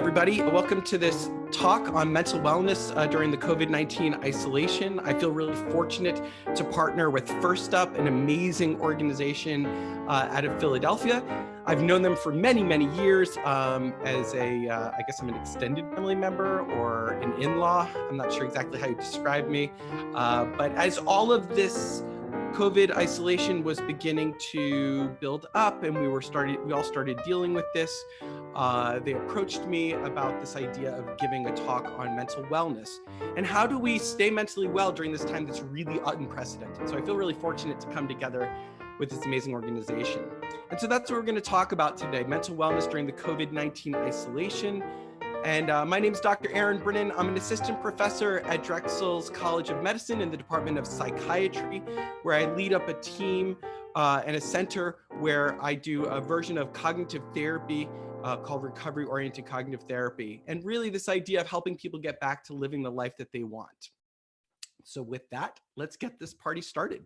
everybody. Welcome to this talk on mental wellness during the COVID-19 isolation. I feel really fortunate to partner with FirstUP, an amazing organization out of Philadelphia. I've known them for many, many years as I guess I'm an extended family member or an in-law. I'm not sure exactly how you describe me. But as all of this COVID isolation was beginning to build up and we all started dealing with this, they approached me about this idea of giving a talk on mental wellness and how do we stay mentally well during this time that's really unprecedented. So I feel really fortunate to come together with this amazing organization. And so that's what we're going to talk about today, mental wellness during the COVID-19 isolation. And my name is Dr. Aaron Brennan. I'm an assistant professor at Drexel's College of Medicine in the Department of Psychiatry, where I lead up a team and a center where I do a version of cognitive therapy called recovery-oriented cognitive therapy. And really this idea of helping people get back to living the life that they want. So with that, let's get this party started.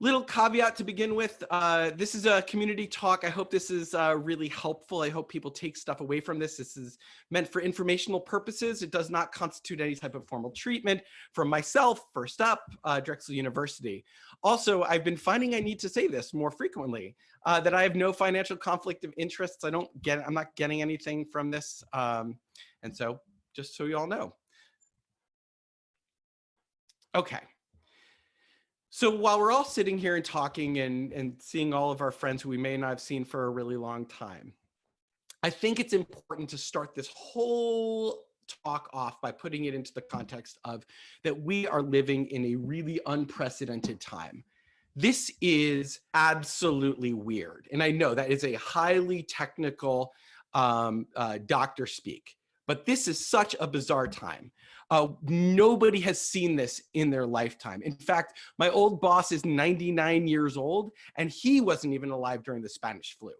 Little caveat to begin with, this is a community talk. I hope this is really helpful. I hope people take stuff away from this. This is meant for informational purposes. It does not constitute any type of formal treatment from myself, FirstUP, Drexel University. Also, I've been finding I need to say this more frequently, that I have no financial conflict of interests. I'm not getting anything from this. And so just so you all know. Okay. So while we're all sitting here and talking and seeing all of our friends who we may not have seen for a really long time, I think it's important to start this whole talk off by putting it into the context of that we are living in a really unprecedented time. This is absolutely weird. And I know that is a highly technical doctor speak, but this is such a bizarre time. Nobody has seen this in their lifetime. In fact, my old boss is 99 years old and he wasn't even alive during the Spanish flu.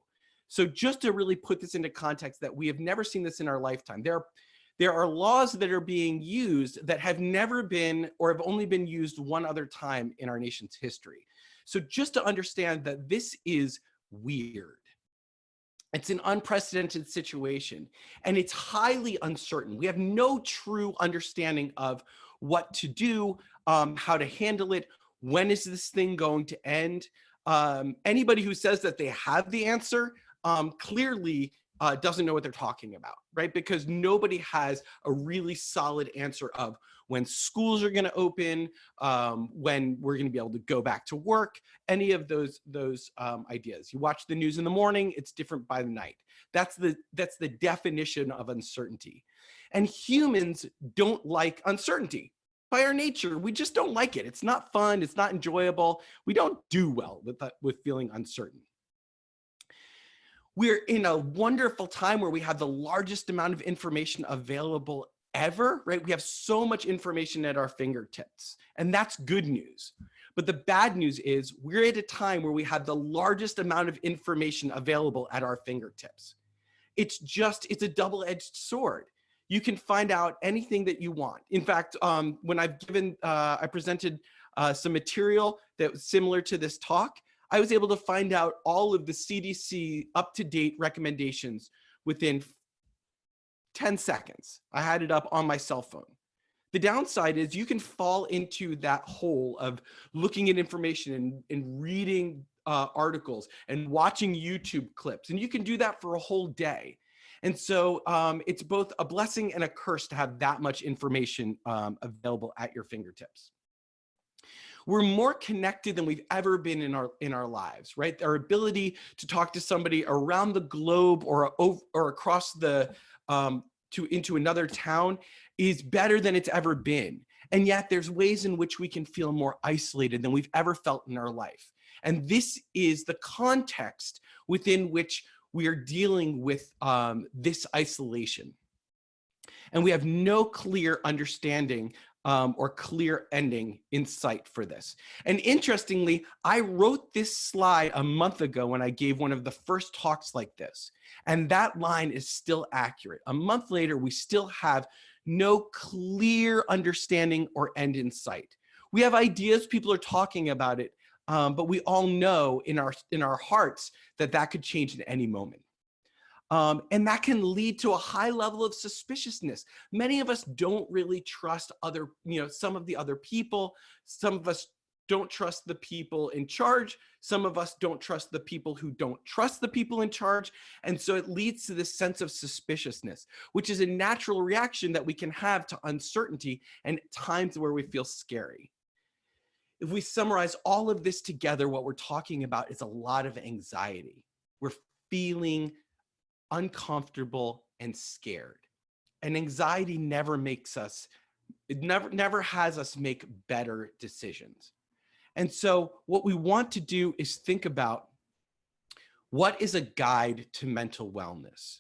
So just to really put this into context that we have never seen this in our lifetime, there are laws that are being used that have never been or have only been used one other time in our nation's history. So just to understand that this is weird. It's an unprecedented situation and it's highly uncertain. We have no true understanding of what to do, how to handle it. When is this thing going to end? Anybody who says that they have the answer clearly doesn't know what they're talking about, right? Because nobody has a really solid answer of when schools are going to open, when we're going to be able to go back to work, any of those ideas. You watch the news in the morning, it's different by the night. That's the definition of uncertainty. And humans don't like uncertainty. By our nature, we just don't like it. It's not fun, it's not enjoyable. We don't do well with feeling uncertain. We're in a wonderful time where we have the largest amount of information available ever, right? We have so much information at our fingertips, and that's good news. But the bad news is we're at a time where we have the largest amount of information available at our fingertips. It's a double-edged sword. You can find out anything that you want. In fact, when I presented some material that was similar to this talk, I was able to find out all of the CDC up-to-date recommendations within 10 seconds. I had it up on my cell phone. The downside is you can fall into that hole of looking at information and reading articles and watching YouTube clips. And you can do that for a whole day. And so it's both a blessing and a curse to have that much information available at your fingertips. We're more connected than we've ever been in our lives, right? Our ability to talk to somebody around the globe or across the into another town is better than it's ever been. And yet there's ways in which we can feel more isolated than we've ever felt in our life. And this is the context within which we are dealing with this isolation. And we have no clear understanding or clear ending in sight for this. And interestingly, I wrote this slide a month ago when I gave one of the first talks like this. And that line is still accurate. A month later, we still have no clear understanding or end in sight. We have ideas, people are talking about it, but we all know in our hearts that that could change at any moment. And that can lead to a high level of suspiciousness. Many of us don't really trust some of the other people. Some of us don't trust the people in charge. Some of us don't trust the people who don't trust the people in charge. And so it leads to this sense of suspiciousness, which is a natural reaction that we can have to uncertainty and times where we feel scary. If we summarize all of this together, what we're talking about is a lot of anxiety. We're feeling uncomfortable and scared. And anxiety never has us make better decisions. And so what we want to do is think about, what is a guide to mental wellness?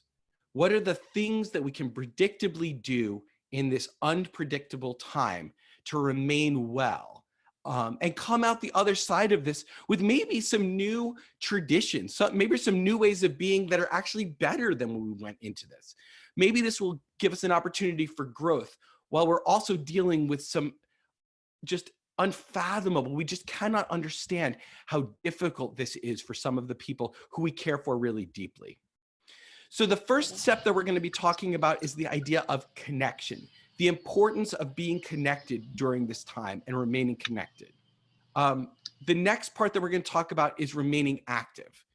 What are the things that we can predictably do in this unpredictable time to remain well? And come out the other side of this with maybe some new traditions, maybe some new ways of being that are actually better than when we went into this. Maybe this will give us an opportunity for growth while we're also dealing with some just unfathomable. We just cannot understand how difficult this is for some of the people who we care for really deeply. So the first step that we're going to be talking about is the idea of connection, the importance of being connected during this time and remaining connected. The next part that we're going to talk about is remaining active,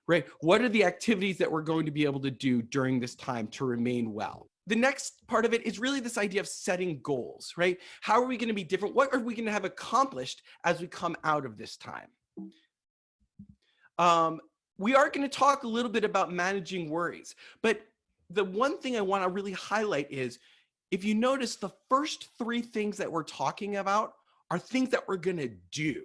right? What are the activities that we're going to be able to do during this time to remain well? The next part of it is really this idea of setting goals, right? How are we going to be different? What are we going to have accomplished as we come out of this time? We are going to talk a little bit about managing worries, but the one thing I want to really highlight is, if you notice, the first three things that we're talking about are things that we're going to do,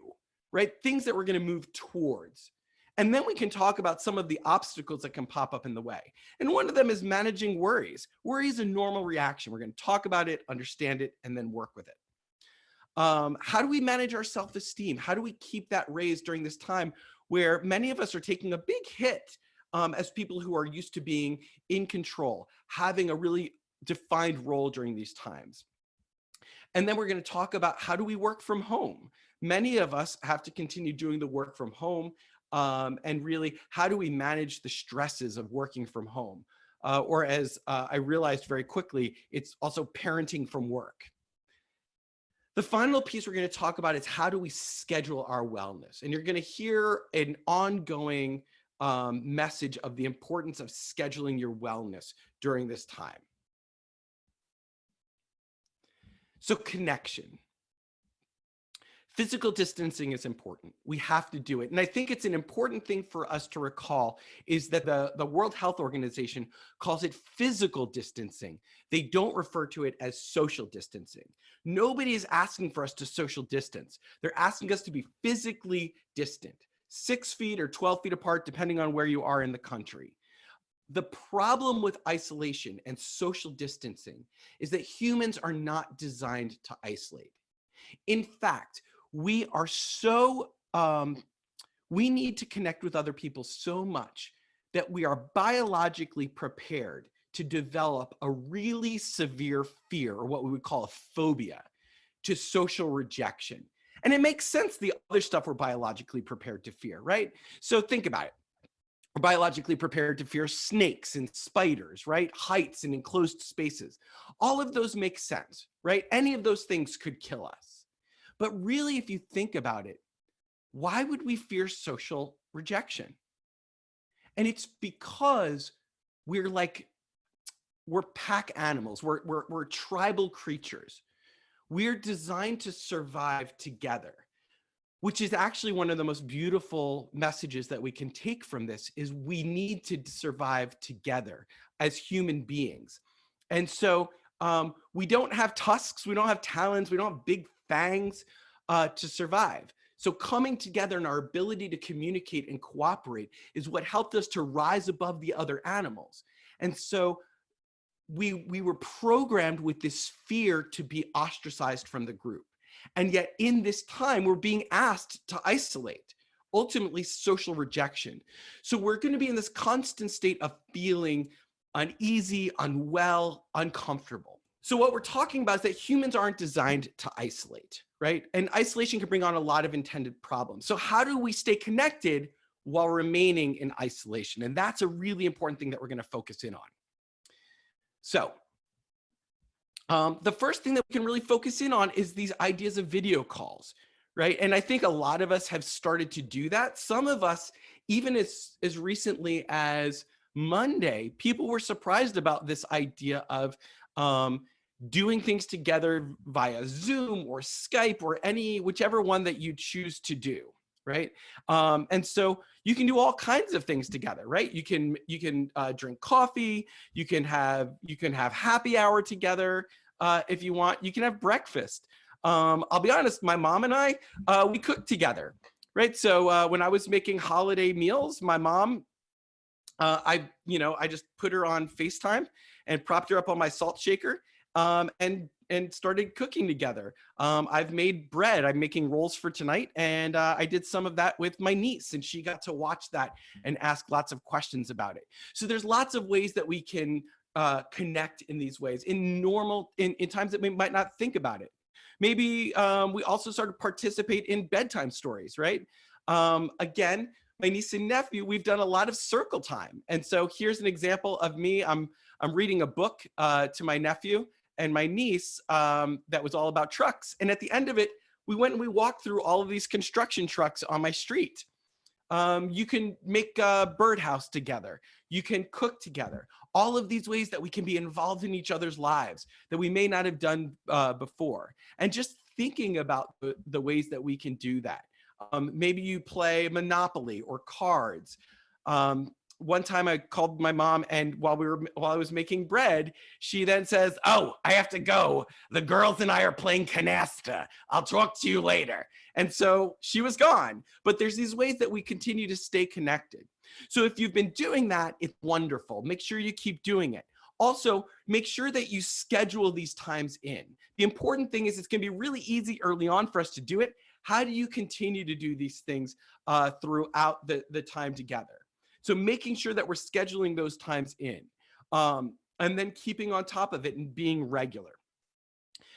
right? Things that we're going to move towards. And then we can talk about some of the obstacles that can pop up in the way. And one of them is managing worries. Worry is a normal reaction. We're going to talk about it, understand it, and then work with it. How do we manage our self-esteem? How do we keep that raised during this time where many of us are taking a big hit as people who are used to being in control, having a really defined role during these times? And then we're going to talk about, how do we work from home? Many of us have to continue doing the work from home. And really, how do we manage the stresses of working from home? Or as I realized very quickly, it's also parenting from work. The final piece we're going to talk about is, how do we schedule our wellness? And you're going to hear an ongoing message of the importance of scheduling your wellness during this time. So connection. Physical distancing is important. We have to do it. And I think it's an important thing for us to recall is that the World Health Organization calls it physical distancing. They don't refer to it as social distancing. Nobody is asking for us to social distance. They're asking us to be physically distant, 6 feet or 12 feet apart, depending on where you are in the country. The problem with isolation and social distancing is that humans are not designed to isolate. In fact, we need to connect with other people so much that we are biologically prepared to develop a really severe fear, or what we would call a phobia, to social rejection. And it makes sense, the other stuff we're biologically prepared to fear, right? So think about it. We're biologically prepared to fear snakes and spiders, right? Heights and enclosed spaces. All of those make sense, right? Any of those things could kill us. But really, if you think about it, why would we fear social rejection? And it's because we're pack animals. We're tribal creatures. We're designed to survive together, which is actually one of the most beautiful messages that we can take from this, is we need to survive together as human beings. And so we don't have tusks, we don't have talons, we don't have big fangs to survive. So coming together and our ability to communicate and cooperate is what helped us to rise above the other animals. And so we were programmed with this fear to be ostracized from the group. And yet in this time, we're being asked to isolate, ultimately social rejection. So we're going to be in this constant state of feeling uneasy, unwell, uncomfortable. So what we're talking about is that humans aren't designed to isolate, right? And isolation can bring on a lot of intended problems. So how do we stay connected while remaining in isolation. And that's a really important thing that we're going to focus in on. So the first thing that we can really focus in on is these ideas of video calls, right? And I think a lot of us have started to do that. Some of us, even as recently as Monday, people were surprised about this idea of doing things together via Zoom or Skype or whichever one that you choose to do, right? And so you can do all kinds of things together, right? You can drink coffee, you can have happy hour together if you want. You can have breakfast. I'll be honest, my mom and I, we cooked together, right? So when I was making holiday meals, my mom, I just put her on FaceTime and propped her up on my salt shaker and started cooking together. I've made bread. I'm making rolls for tonight, and I did some of that with my niece, and she got to watch that and ask lots of questions about it. So there's lots of ways that we can connect in these ways in times that we might not think about it. Maybe we also start to participate in bedtime stories, right? Again, my niece and nephew, we've done a lot of circle time. And so here's an example of me. I'm reading a book to my nephew and my niece that was all about trucks. And at the end of it, we went and we walked through all of these construction trucks on my street. You can make a birdhouse together. You can cook together. All of these ways that we can be involved in each other's lives that we may not have done before. And just thinking about the ways that we can do that. Maybe you play Monopoly or cards. One time I called my mom, and while I was making bread, she then says, "Oh, I have to go. The girls and I are playing canasta. I'll talk to you later." And so she was gone. But there's these ways that we continue to stay connected. So if you've been doing that, it's wonderful. Make sure you keep doing it. Also, make sure that you schedule these times in. The important thing is it's going to be really easy early on for us to do it. How do you continue to do these things throughout the time together? So making sure that we're scheduling those times in and then keeping on top of it and being regular.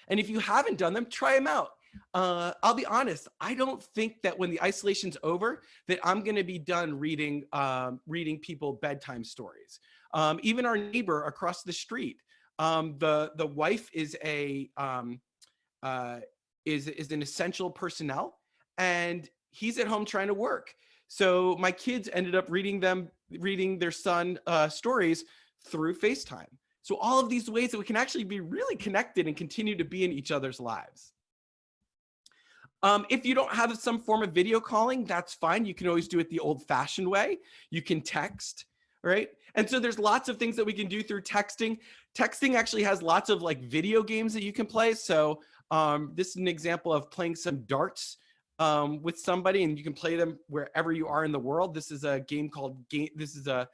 And if you haven't done them, try them out. I'll be honest, I don't think that when the isolation's over that I'm going to be done reading people bedtime stories. Even our neighbor across the street, the wife is an essential personnel, and he's at home trying to work. So my kids ended up reading their son stories through FaceTime. So all of these ways that we can actually be really connected and continue to be in each other's lives. If you don't have some form of video calling, that's fine. You can always do it the old-fashioned way. You can text, right? And so there's lots of things that we can do through texting. Texting actually has lots of like video games that you can play. So this is an example of playing some darts with somebody, and you can play them wherever you are in the world. This is a game this is a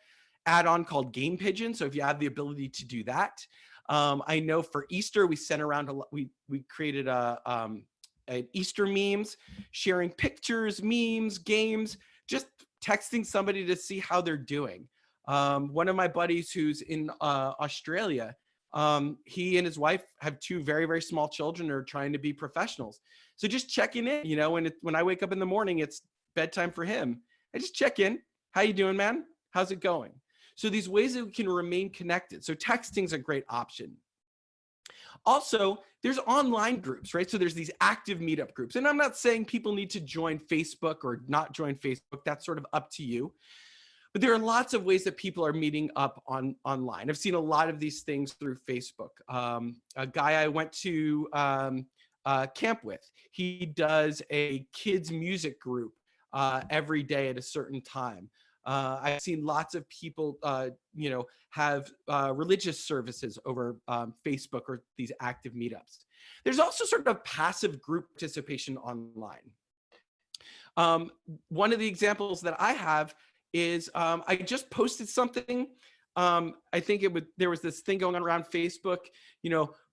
add-on called Game Pigeon. So if you have the ability to do that, I know for Easter we sent around we created an Easter memes, sharing pictures, memes, games, just texting somebody to see how they're doing. One of my buddies who's in Australia, he and his wife have two very, very small children, are trying to be professionals. So just checking in, when I wake up in the morning, it's bedtime for him. I just check in. How you doing, man? How's it going? So these ways that we can remain connected. So texting is a great option. Also, there's online groups, right? So there's these active meetup groups. And I'm not saying people need to join Facebook or not join Facebook. That's sort of up to you. But there are lots of ways that people are meeting up online. I've seen a lot of these things through Facebook. A guy I went to camp with, he does a kids music group every day at a certain time. I've seen lots of people, have religious services over Facebook or these active meetups. There's also sort of passive group participation online. One of the examples that I have is I just posted something. I think there was this thing going on around Facebook,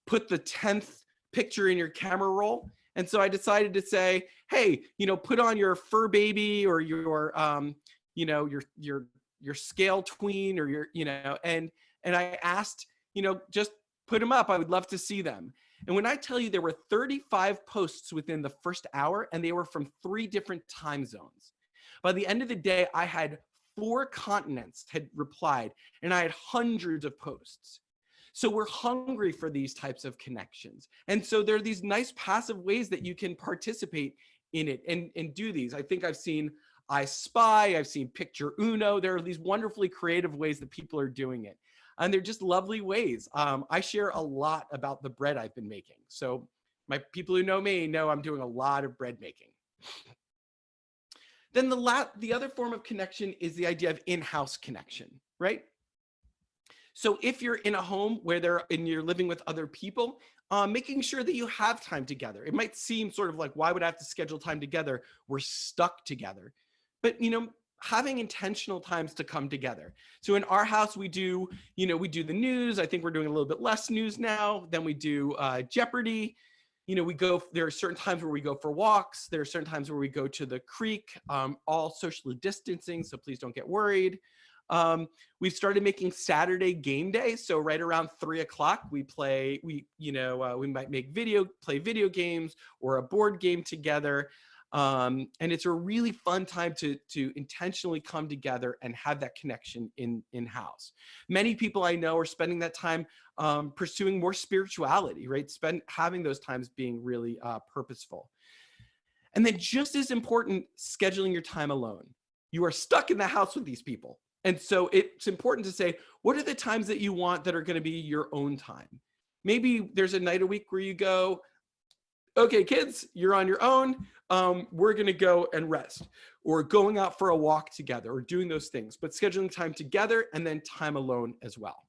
put the 10th picture in your camera roll. And so I decided to say, hey, put on your fur baby or your scale tween or and I asked, just put them up. I would love to see them. And when I tell you there were 35 posts within the first hour, and they were from 3 different time zones. By the end of the day, I had 4 continents had replied, and I had hundreds of posts. So we're hungry for these types of connections. And so there are these nice passive ways that you can participate in it and do these. I think I've seen I Spy, I've seen Picture Uno. There are these wonderfully creative ways that people are doing it. And they're just lovely ways. I share a lot about the bread I've been making. So my people who know me know I'm doing a lot of bread making. Then the other form of connection is the idea of in-house connection, right? So if you're in a home where you're living with other people, making sure that you have time together. It might seem sort of like, why would I have to schedule time together? We're stuck together. But, having intentional times to come together. So in our house, we do the news. I think we're doing a little bit less news now. Then we do Jeopardy. There are certain times where we go for walks. There are certain times where we go to the creek, all socially distancing. So please don't get worried. We've started making Saturday game day. So right around 3 o'clock, we might play video games or a board game together. And it's a really fun time to intentionally come together and have that connection in-house. Many people I know are spending that time pursuing more spirituality, right? Having those times being really purposeful. And then just as important, scheduling your time alone. You are stuck in the house with these people. And so it's important to say, what are the times that you want that are going to be your own time? Maybe there's a night a week where you go, okay, kids, you're on your own. We're going to go and rest, or going out for a walk together, or doing those things, but scheduling time together and then time alone as well.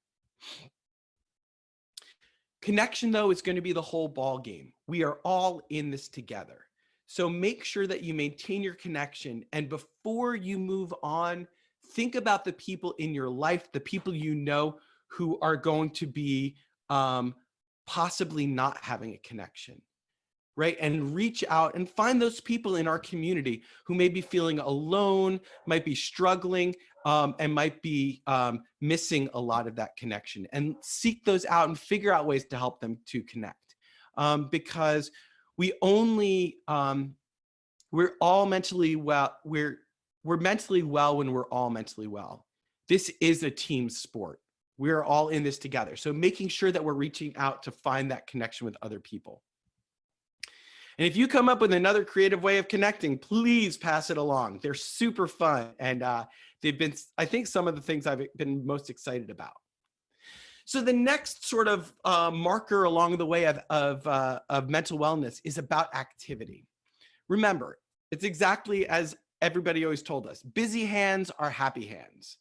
Connection, though, is going to be the whole ball game. We are all in this together. So make sure that you maintain your connection. And before you move on, think about the people in your life, the people you know who are going to be possibly not having a connection. Right? And reach out and find those people in our community who may be feeling alone, might be struggling, and might be missing a lot of that connection, and seek those out and figure out ways to help them to connect. Because we're all mentally well. We're mentally well when we're all mentally well. This is a team sport. We're all in this together. So making sure that we're reaching out to find that connection with other people. And if you come up with another creative way of connecting, please pass it along. They're super fun. And they've been, I think, some of the things I've been most excited about. So the next sort of marker along the way of mental wellness is about activity. Remember, it's exactly as everybody always told us, busy hands are happy hands.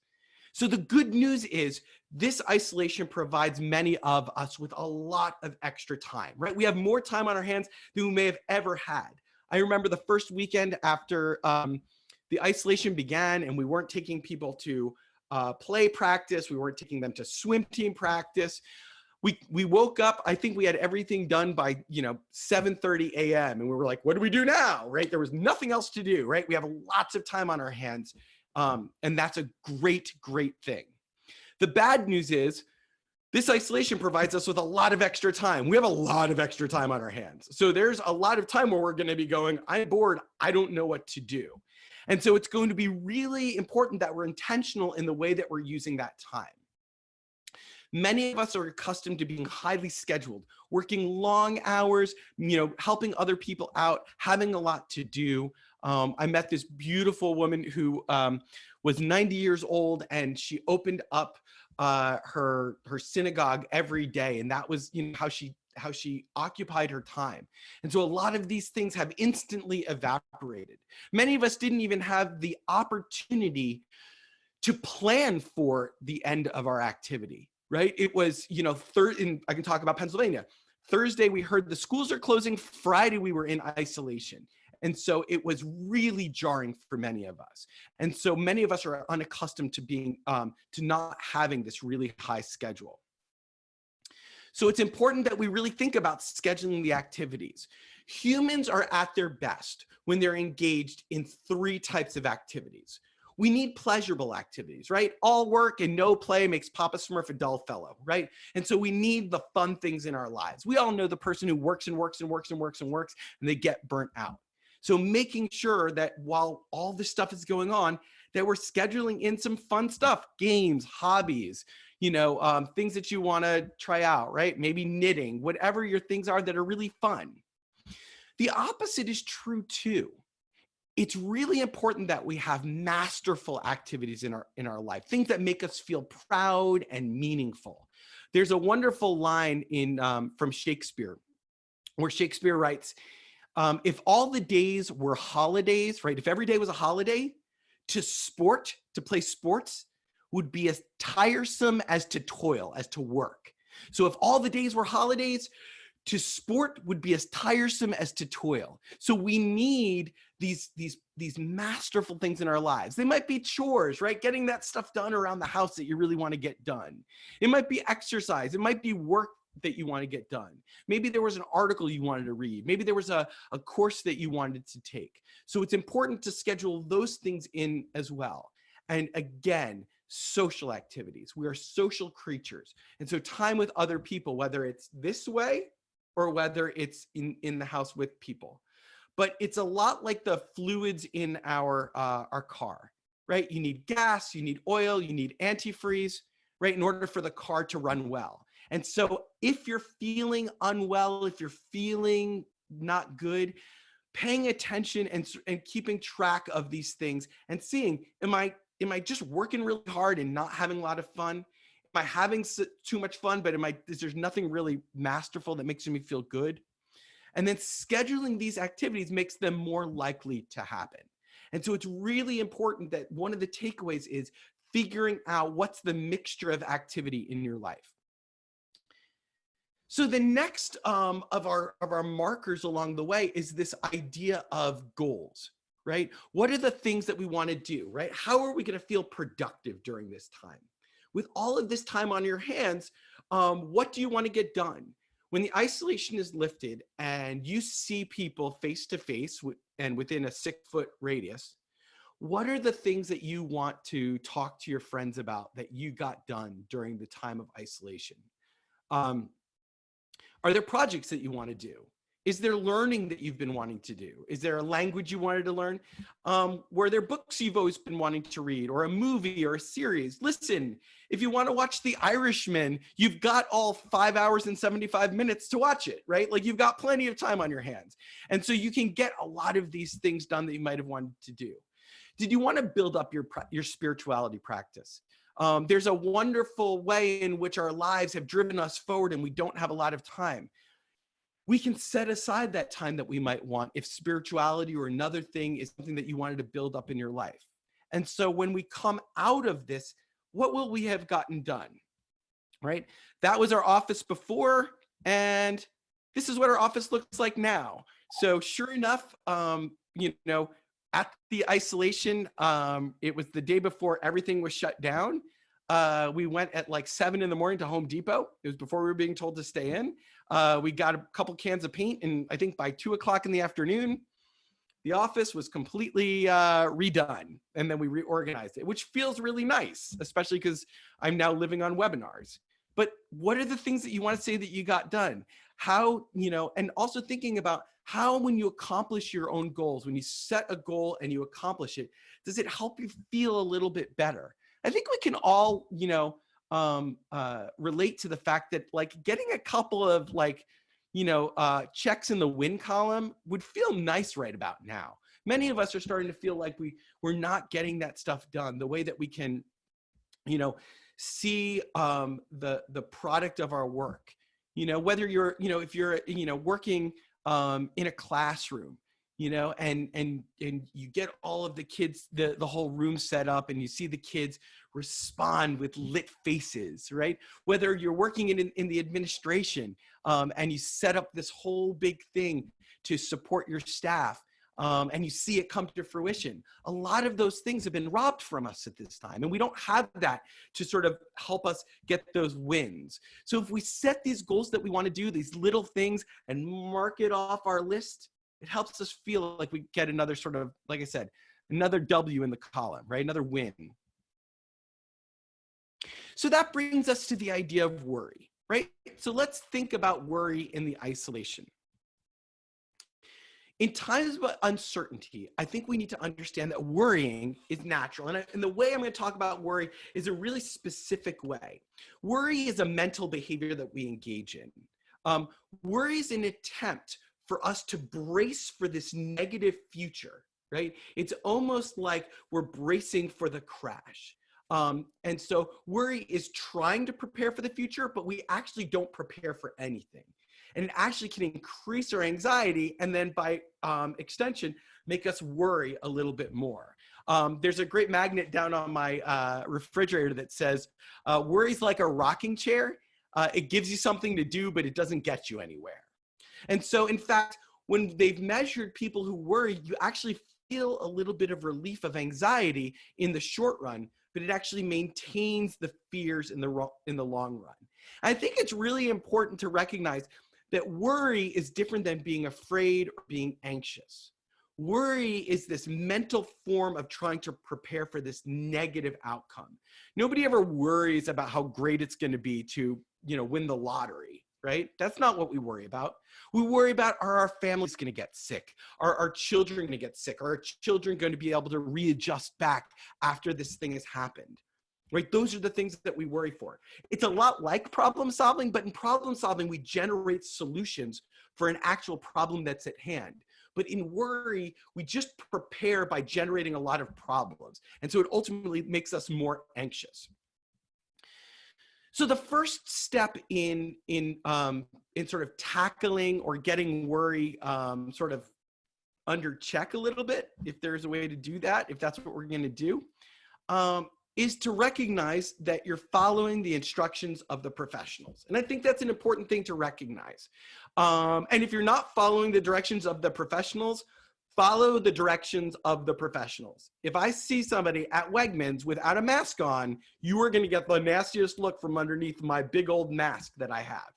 So the good news is this isolation provides many of us with a lot of extra time, right? We have more time on our hands than we may have ever had. I remember the first weekend after the isolation began and we weren't taking people to play practice, we weren't taking them to swim team practice. We woke up, I think we had everything done by 7:30 a.m. and we were like, what do we do now, right? There was nothing else to do, right? We have lots of time on our hands. And that's a great, great thing. The bad news is this isolation provides us with a lot of extra time. We have a lot of extra time on our hands. So there's a lot of time where we're going to be going, I'm bored, I don't know what to do. And so it's going to be really important that we're intentional in the way that we're using that time. Many of us are accustomed to being highly scheduled, working long hours, helping other people out, having a lot to do. I met this beautiful woman who was 90 years old, and she opened up her synagogue every day, and that was how she occupied her time. And so a lot of these things have instantly evaporated. Many of us didn't even have the opportunity to plan for the end of our activity. Right? It was, I can talk about Pennsylvania. Thursday, we heard the schools are closing. Friday, we were in isolation. And so it was really jarring for many of us. And so many of us are unaccustomed to being, to not having this really high schedule. So it's important that we really think about scheduling the activities. Humans are at their best when they're engaged in 3 types of activities. We need pleasurable activities, right? All work and no play makes Papa Smurf a dull fellow, right? And so we need the fun things in our lives. We all know the person who works and works and works and works and works, and they get burnt out. So making sure that while all this stuff is going on, that we're scheduling in some fun stuff, games, hobbies, things that you want to try out, right? Maybe knitting, whatever your things are that are really fun. The opposite is true too. It's really important that we have masterful activities in our life, things that make us feel proud and meaningful. There's a wonderful line from Shakespeare, where Shakespeare writes, if all the days were holidays, right? If every day was a holiday, to play sports would be as tiresome as to toil, as to work. So if all the days were holidays, to sport would be as tiresome as to toil. So we need these masterful things in our lives. They might be chores, right? Getting that stuff done around the house that you really want to get done. It might be exercise. It might be work that you want to get done. Maybe there was an article you wanted to read. Maybe there was a course that you wanted to take. So it's important to schedule those things in as well. And again, social activities. We are social creatures. And so time with other people, whether it's this way or whether it's in the house with people. But it's a lot like the fluids in our car, right? You need gas, you need oil, you need antifreeze, right? In order for the car to run well. And so if you're feeling unwell, if you're feeling not good, paying attention and keeping track of these things and seeing, am I just working really hard and not having a lot of fun? Am I having too much fun, but is there nothing really masterful that makes me feel good? And then scheduling these activities makes them more likely to happen. And so it's really important that one of the takeaways is figuring out what's the mixture of activity in your life. So the next of our markers along the way is this idea of goals, right? What are the things that we want to do, right? How are we going to feel productive during this time? With all of this time on your hands, what do you want to get done? When the isolation is lifted and you see people face to face and within a 6-foot radius, what are the things that you want to talk to your friends about that you got done during the time of isolation? Are there projects that you want to do? Is there learning that you've been wanting to do? Is there a language you wanted to learn? Were there books you've always been wanting to read, or a movie or a series? Listen, if you want to watch The Irishman, you've got all 5 hours and 75 minutes to watch it, right? Like you've got plenty of time on your hands. And so you can get a lot of these things done that you might have wanted to do. Did you want to build up your spirituality practice? There's a wonderful way in which our lives have driven us forward and we don't have a lot of time. We can set aside that time that we might want if spirituality or another thing is something that you wanted to build up in your life. And so when we come out of this, what will we have gotten done, right? That was our office before, and this is what our office looks like now. So sure enough, at the isolation, it was the day before everything was shut down. We went at like 7 in the morning to Home Depot. It was before we were being told to stay in. We got a couple cans of paint, and I think by 2 o'clock in the afternoon, the office was completely redone. And then we reorganized it, which feels really nice, especially because I'm now living on webinars. But what are the things that you want to say that you got done? How, and also thinking about how, when you accomplish your own goals, when you set a goal and you accomplish it, does it help you feel a little bit better? I think we can all, relate to the fact that like getting a couple of checks in the win column would feel nice right about now. Many of us are starting to feel like we're not getting that stuff done the way that we can, see the product of our work. Whether you're, if you're, working in a classroom, and you get all of the kids, the whole room set up, and you see the kids respond with lit faces, right? Whether you're working in the administration, and you set up this whole big thing to support your staff, and you see it come to fruition. A lot of those things have been robbed from us at this time, and we don't have that to sort of help us get those wins. So if we set these goals that we want to do, these little things, and mark it off our list, it helps us feel like we get another sort of, like I said, another W in the column, right? Another win. So that brings us to the idea of worry, right? So let's think about worry in the isolation. In times of uncertainty, I think we need to understand that worrying is natural. And the way I'm going to talk about worry is a really specific way. Worry is a mental behavior that we engage in. Worry is an attempt for us to brace for this negative future, right? It's almost like we're bracing for the crash. And so worry is trying to prepare for the future, but we actually don't prepare for anything. And it actually can increase our anxiety and then by extension, make us worry a little bit more. There's a great magnet down on my refrigerator that says, worry's like a rocking chair. It gives you something to do, but it doesn't get you anywhere. And so in fact, when they've measured people who worry, you actually feel a little bit of relief of anxiety in the short run, but it actually maintains the fears in the long run. I think it's really important to recognize that worry is different than being afraid or being anxious. Worry is this mental form of trying to prepare for this negative outcome. Nobody ever worries about how great it's going to be to, win the lottery, right? That's not what we worry about. We worry about, are our families going to get sick? Are our children going to get sick? Are our children going to be able to readjust back after this thing has happened? Right? Those are the things that we worry for. It's a lot like problem solving, but in problem solving, we generate solutions for an actual problem that's at hand. But in worry, we just prepare by generating a lot of problems. And so it ultimately makes us more anxious. So the first step in sort of tackling or getting worry sort of under check a little bit, if there's a way to do that, if that's what we're going to do, is to recognize that you're following the instructions of the professionals. And I think that's an important thing to recognize. And if you're not following the directions of the professionals, follow the directions of the professionals. If I see somebody at Wegmans without a mask on, you are going to get the nastiest look from underneath my big old mask that I have.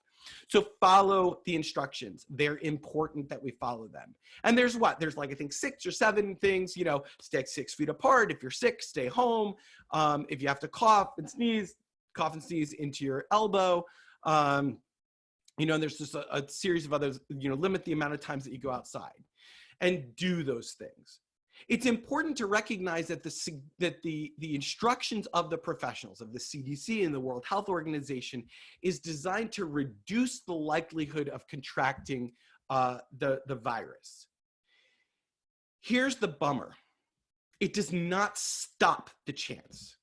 So follow the instructions. They're important that we follow them. And there's There's like, I think 6 or 7 things, stay 6 feet apart. If you're sick, stay home. If you have to cough and sneeze into your elbow. And there's just a series of others, limit the amount of times that you go outside and do those things. It's important to recognize that the instructions of the professionals of the CDC and the World Health Organization is designed to reduce the likelihood of contracting the virus. Here's the bummer. It does not stop the chance.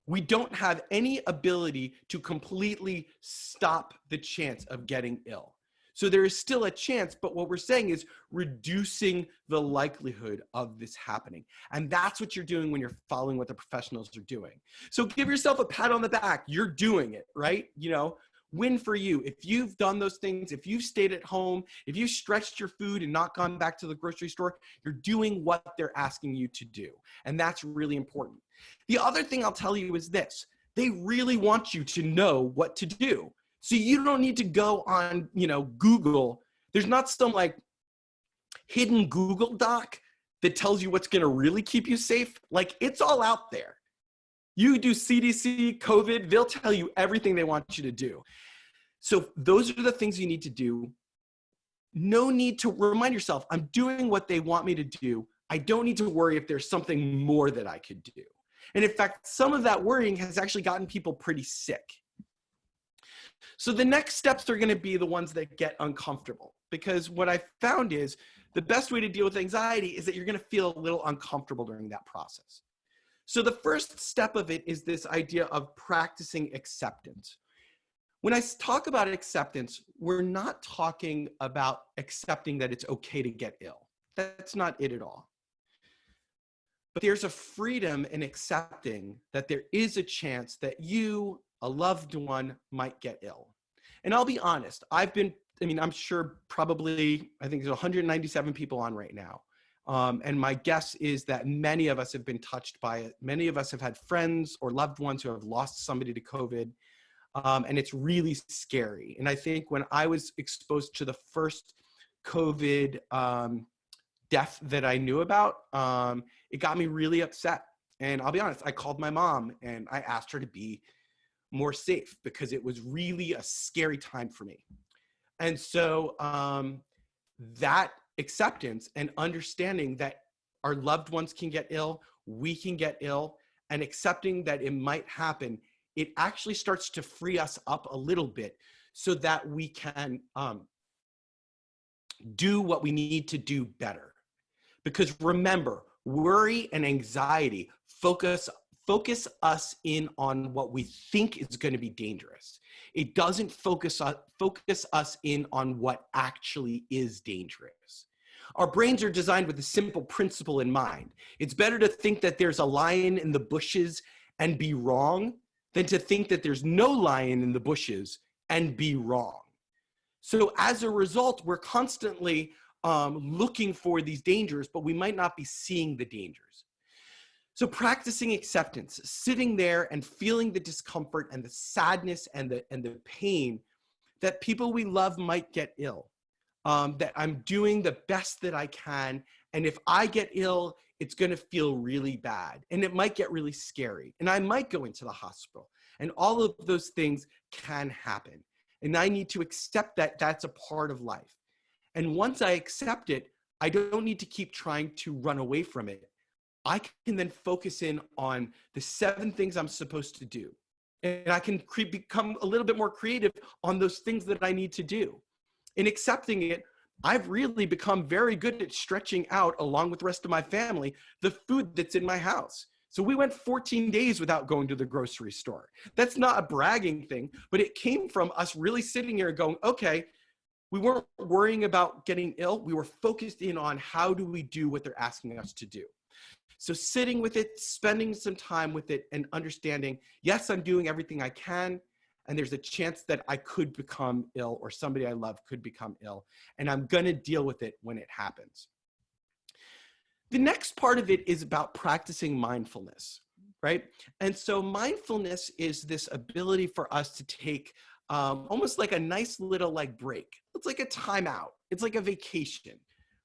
We don't have any ability to completely stop the chance of getting ill. So there is still a chance, but what we're saying is reducing the likelihood of this happening. And that's what you're doing when you're following what the professionals are doing. So give yourself a pat on the back. You're doing it, right? Win for you. If you've done those things, if you've stayed at home, if you stretched your food and not gone back to the grocery store, you're doing what they're asking you to do. And that's really important. The other thing I'll tell you is this. They really want you to know what to do. So you don't need to go on, Google. There's not some like hidden Google doc that tells you what's going to really keep you safe. Like it's all out there. You do CDC, COVID, they'll tell you everything they want you to do. So those are the things you need to do. No need to remind yourself, I'm doing what they want me to do. I don't need to worry if there's something more that I could do. And in fact, some of that worrying has actually gotten people pretty sick. So the next steps are going to be the ones that get uncomfortable, because what I found is the best way to deal with anxiety is that you're going to feel a little uncomfortable during that process. So the first step of it is this idea of practicing acceptance. When I talk about acceptance, we're not talking about accepting that it's okay to get ill. That's not it at all. But there's a freedom in accepting that there is a chance that you, a loved one, might get ill. And I'll be honest, I'm sure probably, I think there's 197 people on right now. And my guess is that many of us have been touched by it. Many of us have had friends or loved ones who have lost somebody to COVID. And it's really scary. And I think when I was exposed to the first COVID death that I knew about, it got me really upset. And I'll be honest, I called my mom and I asked her to be more safe because it was really a scary time for me. And so that acceptance and understanding that our loved ones can get ill, we can get ill, and accepting that it might happen, it actually starts to free us up a little bit so that we can do what we need to do better. Because remember, worry and anxiety focus us in on what we think is going to be dangerous. It doesn't focus us in on what actually is dangerous. Our brains are designed with a simple principle in mind. It's better to think that there's a lion in the bushes and be wrong than to think that there's no lion in the bushes and be wrong. So as a result, we're constantly looking for these dangers, but we might not be seeing the dangers. So practicing acceptance, sitting there and feeling the discomfort and the sadness and the pain that people we love might get ill, that I'm doing the best that I can. And if I get ill, it's going to feel really bad. And it might get really scary. And I might go into the hospital. And all of those things can happen. And I need to accept that that's a part of life. And once I accept it, I don't need to keep trying to run away from it. I can then focus in on the 7 things I'm supposed to do. And I can become a little bit more creative on those things that I need to do. In accepting it, I've really become very good at stretching out, along with the rest of my family, the food that's in my house. So we went 14 days without going to the grocery store. That's not a bragging thing, but it came from us really sitting here and going, okay, we weren't worrying about getting ill. We were focused in on how do we do what they're asking us to do. So sitting with it, spending some time with it, and understanding, yes, I'm doing everything I can, and there's a chance that I could become ill or somebody I love could become ill, and I'm going to deal with it when it happens. The next part of it is about practicing mindfulness, right? And so mindfulness is this ability for us to take almost like a nice little break. It's like a timeout. It's like a vacation,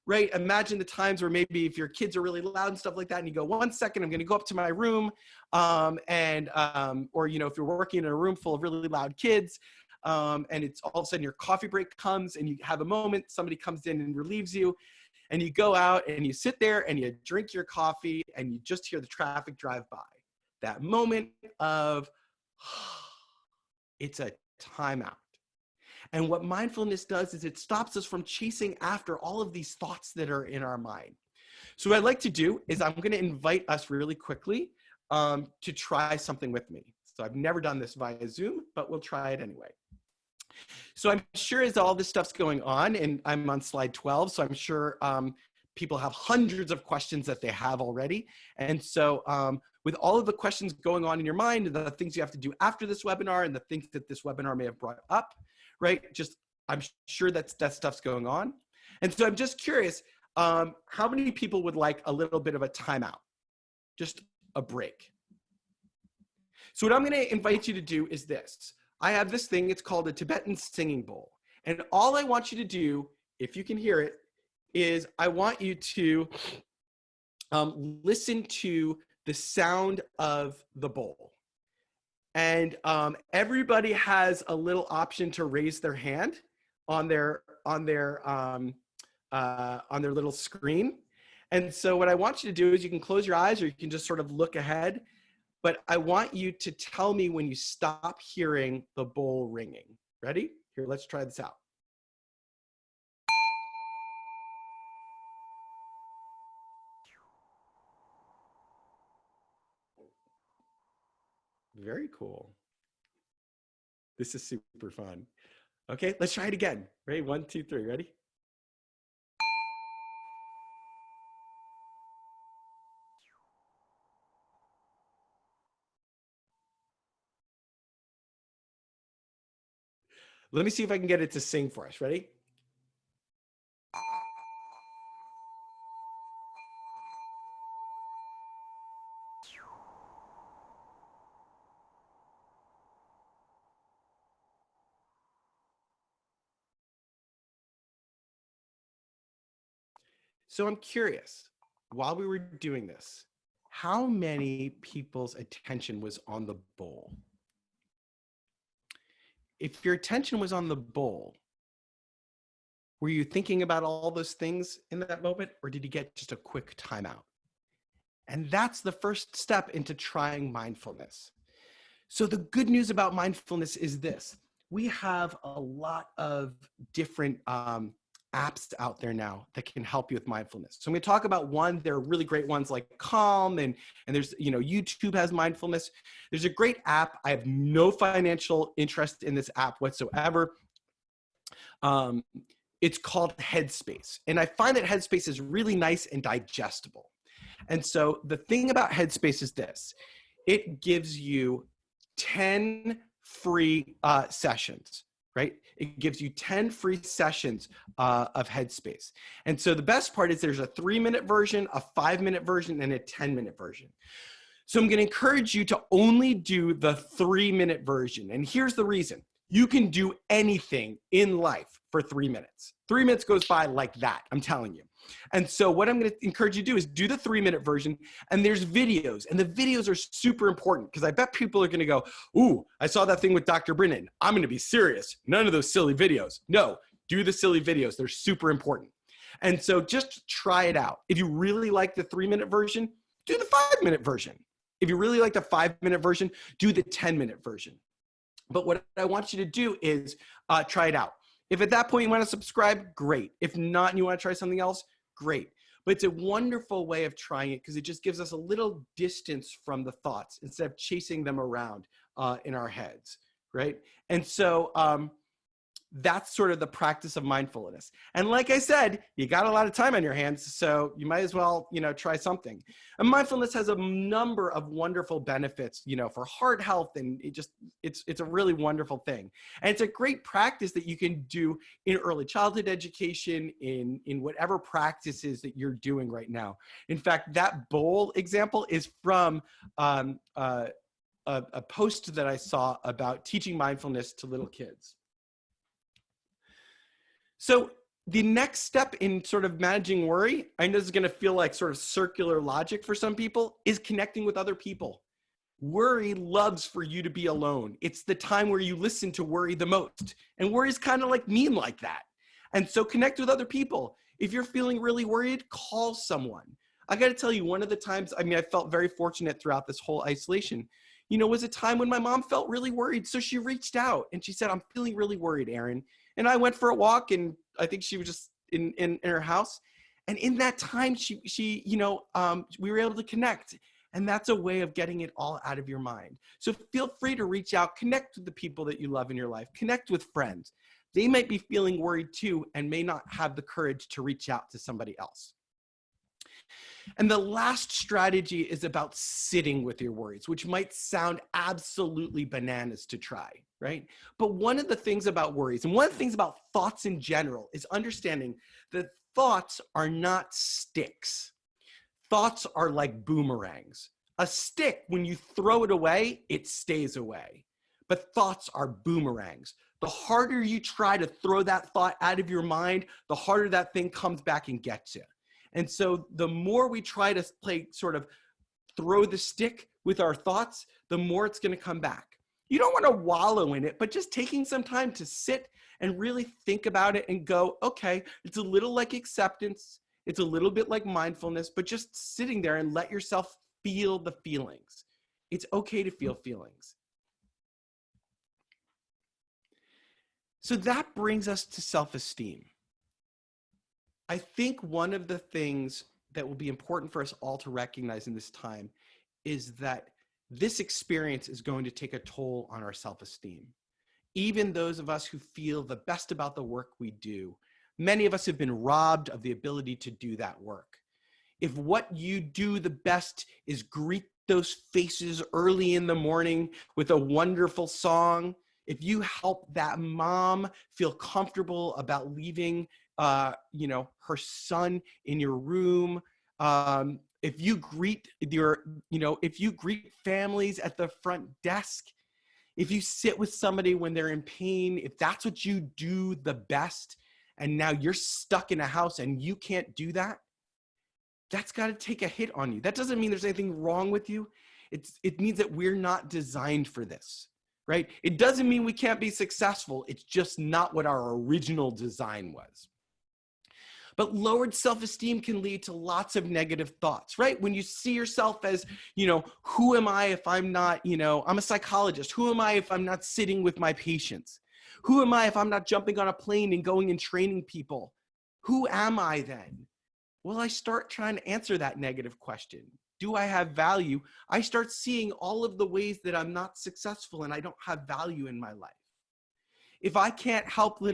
right? Imagine the times where maybe if your kids are really loud and stuff like that, and you go, 1 second, I'm going to go up to my room, or if you're working in a room full of really loud kids, and it's all of a sudden your coffee break comes, and you have a moment, somebody comes in and relieves you, and you go out and you sit there and you drink your coffee and you just hear the traffic drive by. That moment of, it's a timeout. And what mindfulness does is it stops us from chasing after all of these thoughts that are in our mind. So what I'd like to do is I'm going to invite us really quickly to try something with me. So I've never done this via Zoom, but we'll try it anyway. So I'm sure as all this stuff's going on, and I'm on slide 12, so I'm sure people have hundreds of questions that they have already. And so with all of the questions going on in your mind, and the things you have to do after this webinar, and the things that this webinar may have brought up, right? I'm sure that stuff's going on. And so I'm just curious, how many people would like a little bit of a timeout? Just a break. So what I'm going to invite you to do is this. I have this thing, it's called a Tibetan singing bowl. And all I want you to do, if you can hear it, is I want you to listen to the sound of the bowl. And everybody has a little option to raise their hand on their little screen. And so what I want you to do is you can close your eyes or you can just sort of look ahead. But I want you to tell me when you stop hearing the bowl ringing. Ready? Here, let's try this out. Very cool. This is super fun. Okay, let's try it again. Ready? 1, 2, 3. Ready? Let me see if I can get it to sing for us. Ready? So I'm curious, while we were doing this, how many people's attention was on the bowl? If your attention was on the bowl, Were you thinking about all those things in that moment, or did you get just a quick timeout? And that's the first step into trying mindfulness. So the good news about mindfulness is this. We have a lot of different apps out there now that can help you with mindfulness. So I'm going to talk about one. There are really great ones like Calm, and there's, YouTube has mindfulness. There's a great app. I have no financial interest in this app whatsoever. It's called Headspace. And I find that Headspace is really nice and digestible. And so the thing about Headspace is this. It gives you 10 free sessions, right? It gives you 10 free sessions of Headspace. And so the best part is there's a 3-minute version, a 5-minute version, and a 10-minute version. So I'm going to encourage you to only do the 3-minute version. And here's the reason. You can do anything in life for 3 minutes. 3 minutes goes by like that, I'm telling you. And so what I'm going to encourage you to do is do the 3-minute version, and there's videos, and the videos are super important because I bet people are going to go, ooh, I saw that thing with Dr. Brennan. I'm going to be serious. None of those silly videos. No, do the silly videos. They're super important. And so just try it out. If you really like the 3-minute version, do the 5-minute version. If you really like the 5-minute version, do the 10-minute version. But what I want you to do is try it out. If at that point you want to subscribe, great. If not, and you want to try something else, great. But it's a wonderful way of trying it because it just gives us a little distance from the thoughts instead of chasing them around in our heads, right? And so that's sort of the practice of mindfulness. And like I said, you got a lot of time on your hands, so you might as well, try something. And mindfulness has a number of wonderful benefits, for heart health, and it's a really wonderful thing. And it's a great practice that you can do in early childhood education, in whatever practices that you're doing right now. In fact, that bowl example is from a post that I saw about teaching mindfulness to little kids. So the next step in sort of managing worry, I know this is going to feel like sort of circular logic for some people, is connecting with other people. Worry loves for you to be alone. It's the time where you listen to worry the most. And worry is kind of like mean like that. And so connect with other people. If you're feeling really worried, call someone. I got to tell you, one of the times, I felt very fortunate throughout this whole isolation, was a time when my mom felt really worried. So she reached out and she said, I'm feeling really worried, Aaron. And I went for a walk, and I think she was just in her house. And in that time, we were able to connect. And that's a way of getting it all out of your mind. So feel free to reach out, connect with the people that you love in your life, connect with friends. They might be feeling worried too, and may not have the courage to reach out to somebody else. And the last strategy is about sitting with your worries, which might sound absolutely bananas to try, right? But one of the things about worries, and one of the things about thoughts in general, is understanding that thoughts are not sticks. Thoughts are like boomerangs. A stick, when you throw it away, it stays away. But thoughts are boomerangs. The harder you try to throw that thought out of your mind, the harder that thing comes back and gets you. And so the more we try to throw the stick with our thoughts, the more it's going to come back. You don't want to wallow in it, but just taking some time to sit and really think about it and go, okay, it's a little like acceptance. It's a little bit like mindfulness, but just sitting there and let yourself feel the feelings. It's okay to feel feelings. So that brings us to self-esteem. I think one of the things that will be important for us all to recognize in this time is that this experience is going to take a toll on our self-esteem. Even those of us who feel the best about the work we do, many of us have been robbed of the ability to do that work. If what you do the best is greet those faces early in the morning with a wonderful song, if you help that mom feel comfortable about leaving her son in your room, if you greet families at the front desk, if you sit with somebody when they're in pain, if that's what you do the best, and now you're stuck in a house and you can't do that, that's got to take a hit on you. That doesn't mean there's anything wrong with you. It means that we're not designed for this, right? It doesn't mean we can't be successful. It's just not what our original design was. But lowered self-esteem can lead to lots of negative thoughts, right? When you see yourself as, who am I if I'm not, I'm a psychologist. Who am I if I'm not sitting with my patients? Who am I if I'm not jumping on a plane and going and training people? Who am I then? Well, I start trying to answer that negative question. Do I have value? I start seeing all of the ways that I'm not successful and I don't have value in my life. If I can't help the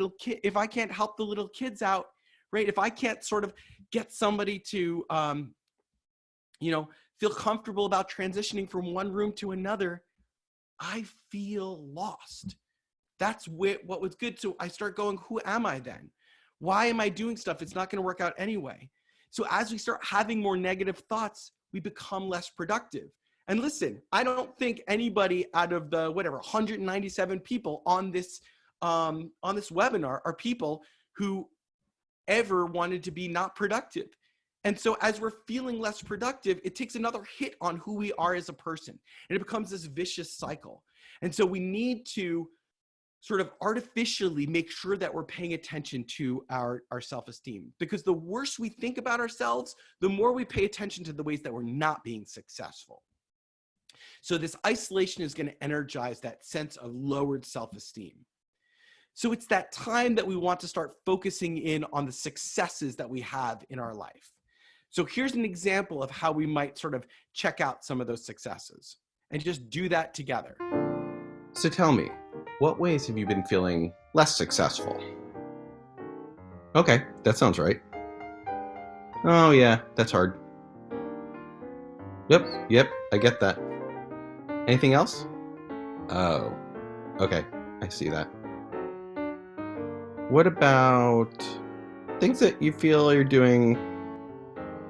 little kids out, right? If I can't sort of get somebody to, feel comfortable about transitioning from one room to another, I feel lost. That's what was good. So I start going, who am I then? Why am I doing stuff? It's not going to work out anyway. So as we start having more negative thoughts, we become less productive. And listen, I don't think anybody out of the 197 people on this webinar are people who ever wanted to be not productive. And so as we're feeling less productive, it takes another hit on who we are as a person. And it becomes this vicious cycle. And so we need to sort of artificially make sure that we're paying attention to our self-esteem. Because the worse we think about ourselves, the more we pay attention to the ways that we're not being successful. So this isolation is going to energize that sense of lowered self-esteem. So it's that time that we want to start focusing in on the successes that we have in our life. So here's an example of how we might sort of check out some of those successes and just do that together. So tell me, what ways have you been feeling less successful? Okay, that sounds right. Oh yeah, that's hard. Yep, I get that. Anything else? Oh, okay, I see that. What about things that you feel you're doing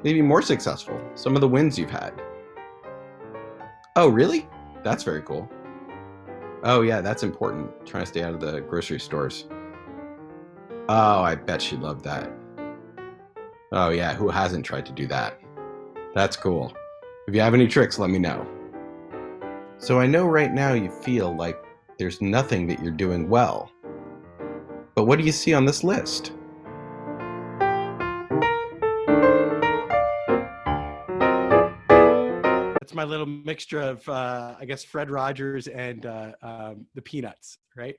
maybe more successful? Some of the wins you've had. Oh, really? That's very cool. Oh yeah, that's important. Trying to stay out of the grocery stores. Oh, I bet she loved that. Oh yeah, who hasn't tried to do that? That's cool. If you have any tricks, let me know. So I know right now you feel like there's nothing that you're doing well. But what do you see on this list? That's my little mixture of, I guess, Fred Rogers and the Peanuts, right?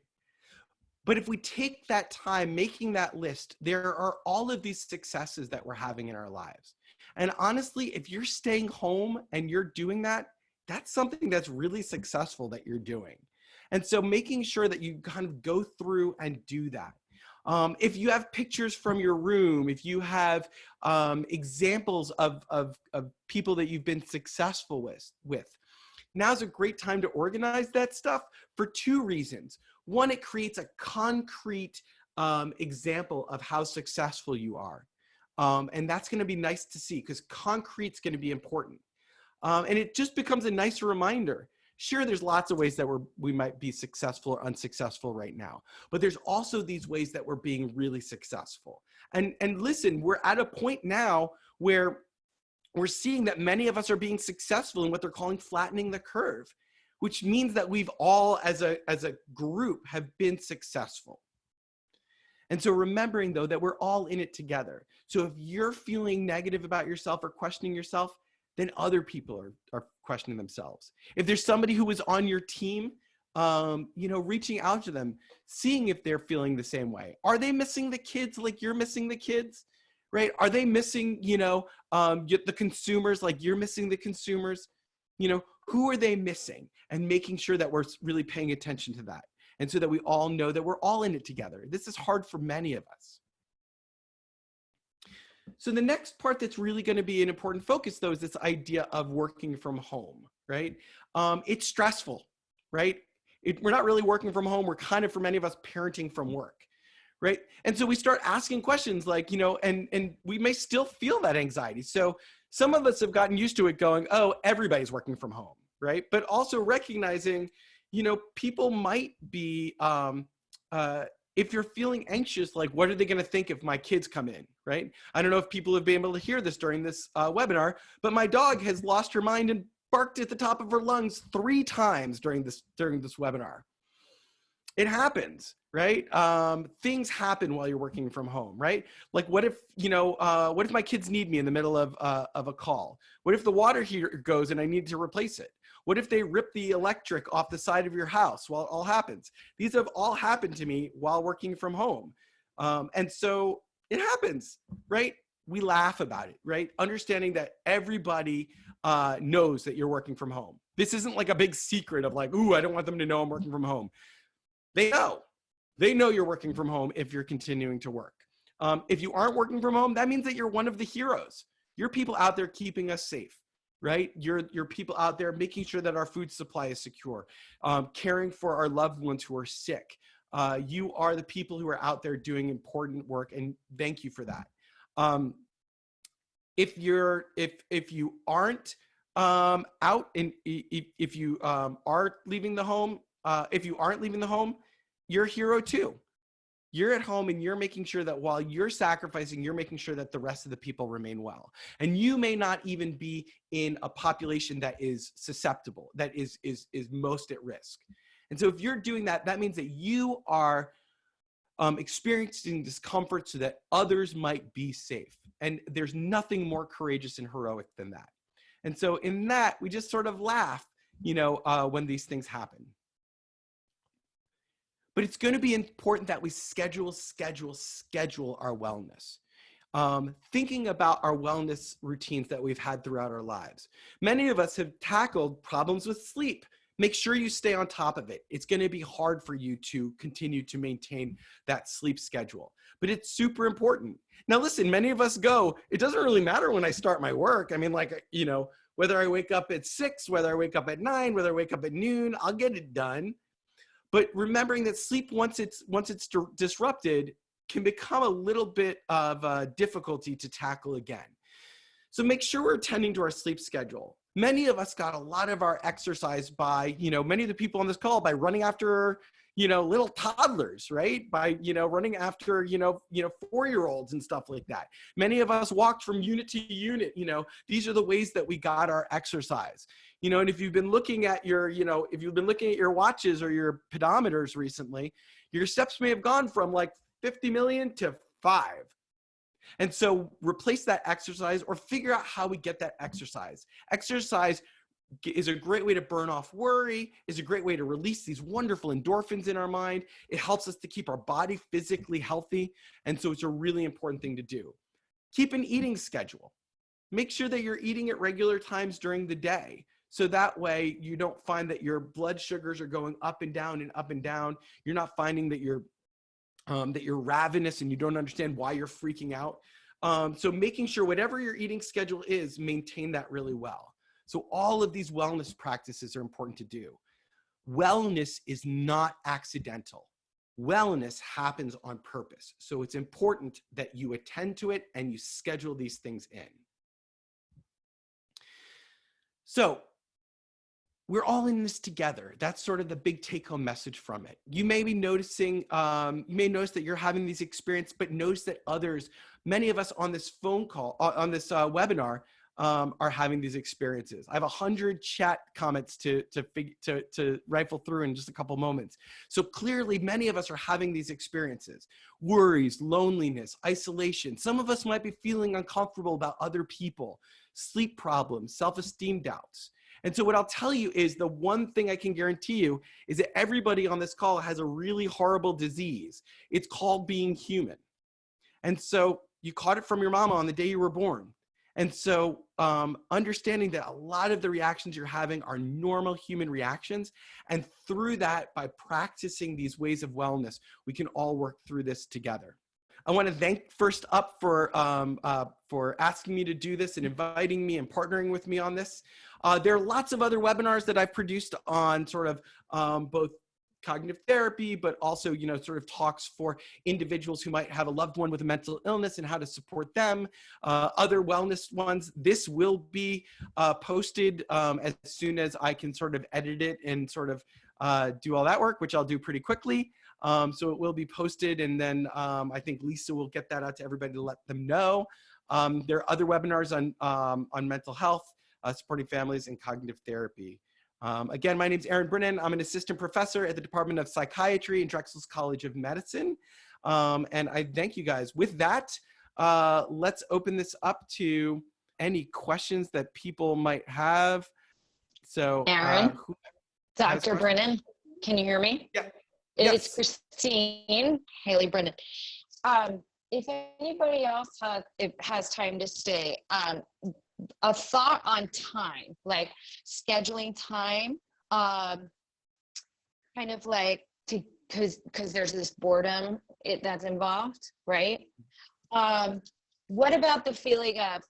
But if we take that time making that list, there are all of these successes that we're having in our lives. And honestly, if you're staying home and you're doing that, that's something that's really successful that you're doing. And so making sure that you kind of go through and do that. If you have pictures from your room, if you have examples of people that you've been successful with, now's a great time to organize that stuff for two reasons. One, it creates a concrete example of how successful you are. And that's going to be nice to see because concrete's going to be important. And it just becomes a nice reminder. Sure, there's lots of ways that we might be successful or unsuccessful right now, but there's also these ways that we're being really successful. And listen, we're at a point now where we're seeing that many of us are being successful in what they're calling flattening the curve, which means that we've all, as a group, have been successful. And so remembering, though, that we're all in it together. So if you're feeling negative about yourself or questioning yourself, then other people are questioning themselves. If there's somebody who is on your team, reaching out to them, seeing if they're feeling the same way. Are they missing the kids like you're missing the kids, right? Are they missing, the consumers like you're missing the consumers? Who are they missing? And making sure that we're really paying attention to that. And so that we all know that we're all in it together. This is hard for many of us. So the next part that's really going to be an important focus, though, is this idea of working from home, right? It's stressful, right? We're not really working from home. We're kind of, for many of us, parenting from work, right? And so we start asking questions like, and we may still feel that anxiety. So some of us have gotten used to it going, oh, everybody's working from home, right? But also recognizing, people might be, if you're feeling anxious, like, what are they going to think if my kids come in, right? I don't know if people have been able to hear this during this webinar, but my dog has lost her mind and barked at the top of her lungs 3 times during this webinar. It happens, right? Things happen while you're working from home, right? Like what if, what if my kids need me in the middle of a call? What if the water heater goes and I need to replace it? What if they rip the electric off the side of your house? Well, it all happens. These have all happened to me while working from home. And so it happens, right? We laugh about it, right? Understanding that everybody knows that you're working from home. This isn't like a big secret of like, ooh, I don't want them to know I'm working from home. They know. They know you're working from home if you're continuing to work. If you aren't working from home, that means that you're one of the heroes. You're people out there keeping us safe, right? You're people out there making sure that our food supply is secure, caring for our loved ones who are sick. You are the people who are out there doing important work, and thank you for that. If you aren't out, and if you are leaving the home, if you aren't leaving the home, you're a hero too. You're at home and you're making sure that while you're sacrificing, you're making sure that the rest of the people remain well. And you may not even be in a population that is susceptible, that is most at risk. And so if you're doing that, that means that you are experiencing discomfort so that others might be safe. And there's nothing more courageous and heroic than that. And so in that, we just sort of laugh, when these things happen. But it's going to be important that we schedule our wellness. Thinking about our wellness routines that we've had throughout our lives. Many of us have tackled problems with sleep. Make sure you stay on top of it. It's going to be hard for you to continue to maintain that sleep schedule, but it's super important. Now, listen, many of us go, it doesn't really matter when I start my work. I mean, whether I wake up at 6, whether I wake up at 9, whether I wake up at noon, I'll get it done. But remembering that sleep, once it's disrupted, can become a little bit of a difficulty to tackle again. So make sure we're attending to our sleep schedule. Many of us got a lot of our exercise by, many of the people on this call, by running after, little toddlers, right? By, running after, 4-year-olds and stuff like that. Many of us walked from unit to unit. These are the ways that we got our exercise. And if you've been looking at your, if you've been looking at your watches or your pedometers recently, your steps may have gone from like 50 million to 5. And so replace that exercise or figure out how we get that exercise. Exercise is a great way to burn off worry, is a great way to release these wonderful endorphins in our mind. It helps us to keep our body physically healthy. And so it's a really important thing to do. Keep an eating schedule. Make sure that you're eating at regular times during the day. So that way you don't find that your blood sugars are going up and down and up and down. You're not finding that you're ravenous and you don't understand why you're freaking out. So making sure whatever your eating schedule is, maintain that really well. So all of these wellness practices are important to do. Wellness is not accidental. Wellness happens on purpose. So it's important that you attend to it and you schedule these things in. So we're all in this together. That's sort of the big take-home message from it. You may be noticing, you may notice that you're having these experiences, but notice that others, many of us on this phone call, on this webinar, are having these experiences. I have 100 chat comments to rifle through in just a couple moments. So clearly, many of us are having these experiences: worries, loneliness, isolation. Some of us might be feeling uncomfortable about other people, sleep problems, self-esteem doubts. And so what I'll tell you is the one thing I can guarantee you is that everybody on this call has a really horrible disease. It's called being human. And so you caught it from your mama on the day you were born. And so understanding that a lot of the reactions you're having are normal human reactions. And through that, by practicing these ways of wellness, we can all work through this together. I want to thank FirstUP for asking me to do this and inviting me and partnering with me on this. There are lots of other webinars that I've produced on sort of both cognitive therapy, but also, sort of talks for individuals who might have a loved one with a mental illness and how to support them. Other wellness ones. This will be posted as soon as I can sort of edit it and sort of do all that work, which I'll do pretty quickly. So it will be posted, and then I think Lisa will get that out to everybody to let them know. There are other webinars on mental health, supporting families, and cognitive therapy. Again, my name is Aaron Brennan. I'm an assistant professor at the Department of Psychiatry in Drexel's College of Medicine. And I thank you guys. With that, let's open this up to any questions that people might have. So, Aaron, Dr. Brennan, can you hear me? Yeah. It's Yes. Christine Haley Brennan. If anybody else has time to stay, a thought on time, like scheduling time, kind of like because there's this boredom that's involved, right? What about the feeling of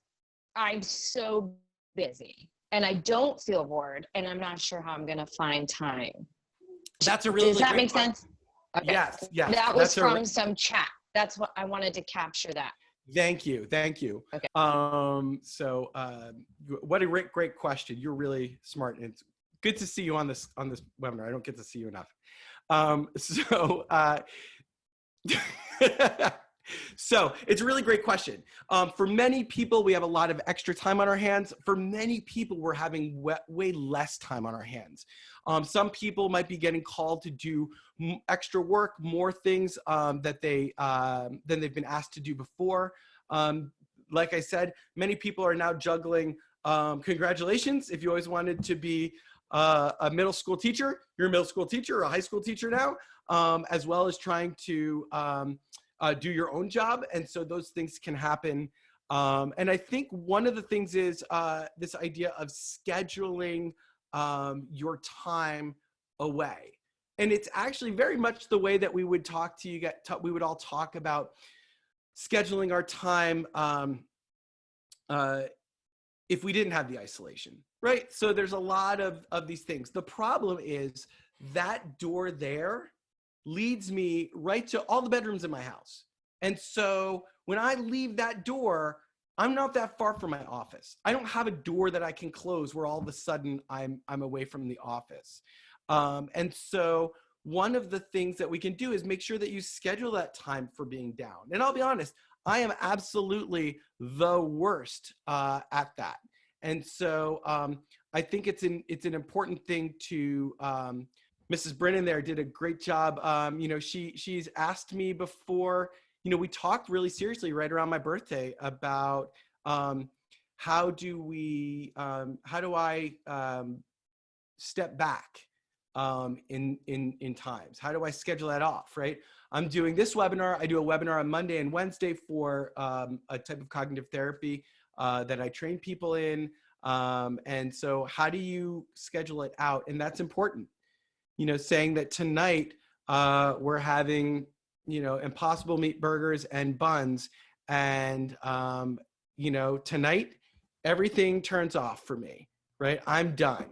I'm so busy and I don't feel bored and I'm not sure how I'm going to find time? That's a really Does that great make sense? Okay. Yes, yes. That was from some chat. That's what I wanted to capture that. Thank you. Okay. What a great question. You're really smart, and it's good to see you on this webinar. I don't get to see you enough. So it's a really great question. For many people, we have a lot of extra time on our hands. For many people, we're having way less time on our hands. Some people might be getting called to do extra work, more things than they've been asked to do before. Like I said, many people are now juggling. Congratulations, if you always wanted to be a middle school teacher, you're a middle school teacher or a high school teacher now, as well as trying to do your own job. And so those things can happen. And I think one of the things is this idea of scheduling your time away. And it's actually very much the way that we would talk to you. We would all talk about scheduling our time if we didn't have the isolation, right? So there's a lot of these things. The problem is that door there leads me right to all the bedrooms in my house. And so when I leave that door, I'm not that far from my office. I don't have a door that I can close where all of a sudden I'm away from the office. And so one of the things that we can do is make sure that you schedule that time for being down. And I'll be honest, I am absolutely the worst at that. And so I think it's an important thing to, Mrs. Brennan there did a great job. She's asked me before, we talked really seriously right around my birthday about how do I step back in times? How do I schedule that off, right? I'm doing this webinar. I do a webinar on Monday and Wednesday for a type of cognitive therapy that I train people in. And so how do you schedule it out? And that's important. Saying that tonight we're having, Impossible Meat burgers and buns. And, tonight everything turns off for me, right? I'm done.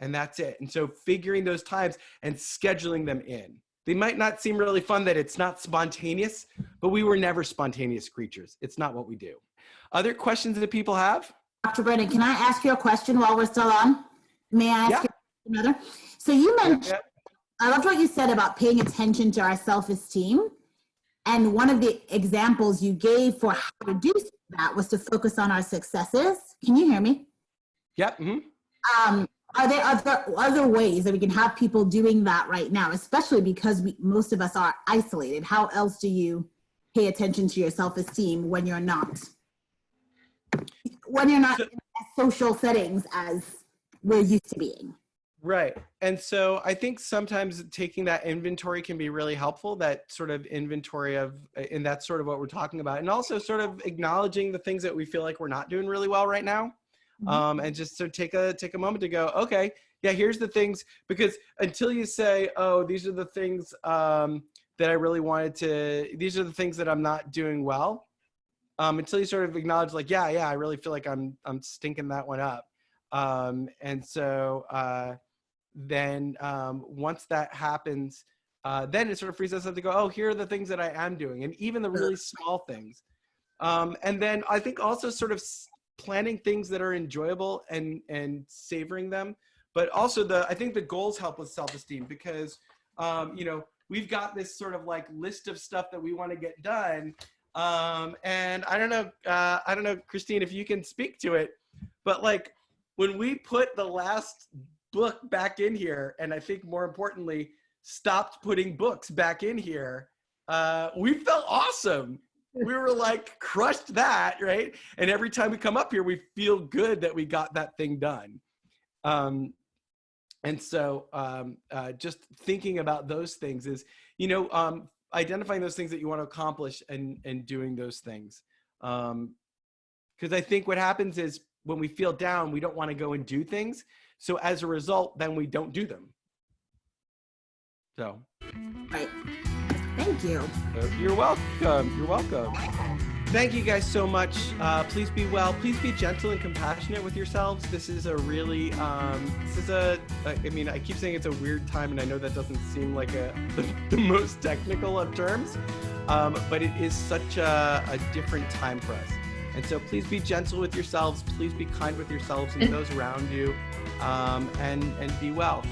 And that's it. And so figuring those times and scheduling them in. They might not seem really fun that it's not spontaneous, but we were never spontaneous creatures. It's not what we do. Other questions that people have? Dr. Brennan, can I ask you a question while we're still on? May I ask you another? So you mentioned, I loved what you said about paying attention to our self-esteem. And one of the examples you gave for how to do that was to focus on our successes. Can you hear me? Yep. Mm-hmm. Are there other ways that we can have people doing that right now, especially because most of us are isolated? How else do you pay attention to your self-esteem when you're not in social settings as we're used to being? Right. And so I think sometimes taking that inventory can be really helpful, that sort of inventory and that's sort of what we're talking about. And also sort of acknowledging the things that we feel like we're not doing really well right now. And just to take a moment to go, okay, yeah, here's the things, because until you say, oh, these are the things that I really these are the things that I'm not doing well, until you sort of acknowledge like, yeah, I really feel like I'm stinking that one up. And so then once that happens, then it sort of frees us up to go, oh, here are the things that I am doing, and even the really small things. And then I think also sort of planning things that are enjoyable and savoring them, but also I think the goals help with self-esteem, because we've got this sort of like list of stuff that we want to get done, and I don't know, Christine, if you can speak to it, but like when we put the last book back in here, and I think more importantly, stopped putting books back in here, we felt awesome. We were like, crushed that, right? And every time we come up here, we feel good that we got that thing done. And so just thinking about those things is, identifying those things that you want to accomplish and doing those things. Because I think what happens is when we feel down, we don't want to go and do things. So as a result, then we don't do them. So. Right. Thank you. You're welcome. You're welcome. Thank you guys so much. Please be well. Please be gentle and compassionate with yourselves. This is a really, I keep saying it's a weird time, and I know that doesn't seem like the most technical of terms, but it is such a different time for us. And so please be gentle with yourselves. Please be kind with yourselves and those around you, and be well.